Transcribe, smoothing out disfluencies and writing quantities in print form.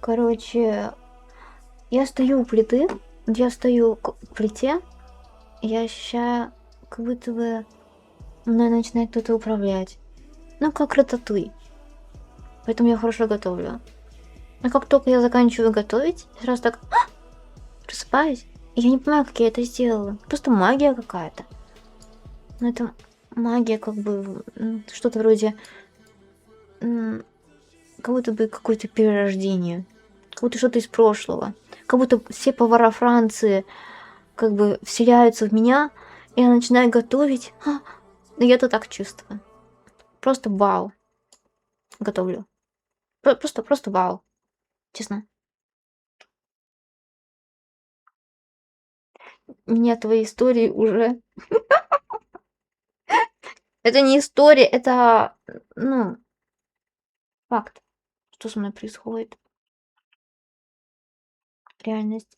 Короче, я стою у плиты, я стою к плите, я ощущаю, как будто бы мной начинает кто-то управлять. Ну, как рататуй. Поэтому я хорошо готовлю. Но как только я заканчиваю готовить, я сразу так просыпаюсь. И я не понимаю, как я это сделала. Просто магия какая-то. Ну, это магия, как бы, что-то вроде, м, как будто бы какое-то перерождение. Как будто что-то из прошлого. Как будто все повара Франции как бы вселяются в меня, и я начинаю готовить. Ну, я это так чувствую. Просто вау. Готовлю. Просто вау. Честно. Меня твои истории уже... Это не история, это, ну, факт. Что со мной происходит? Реальность.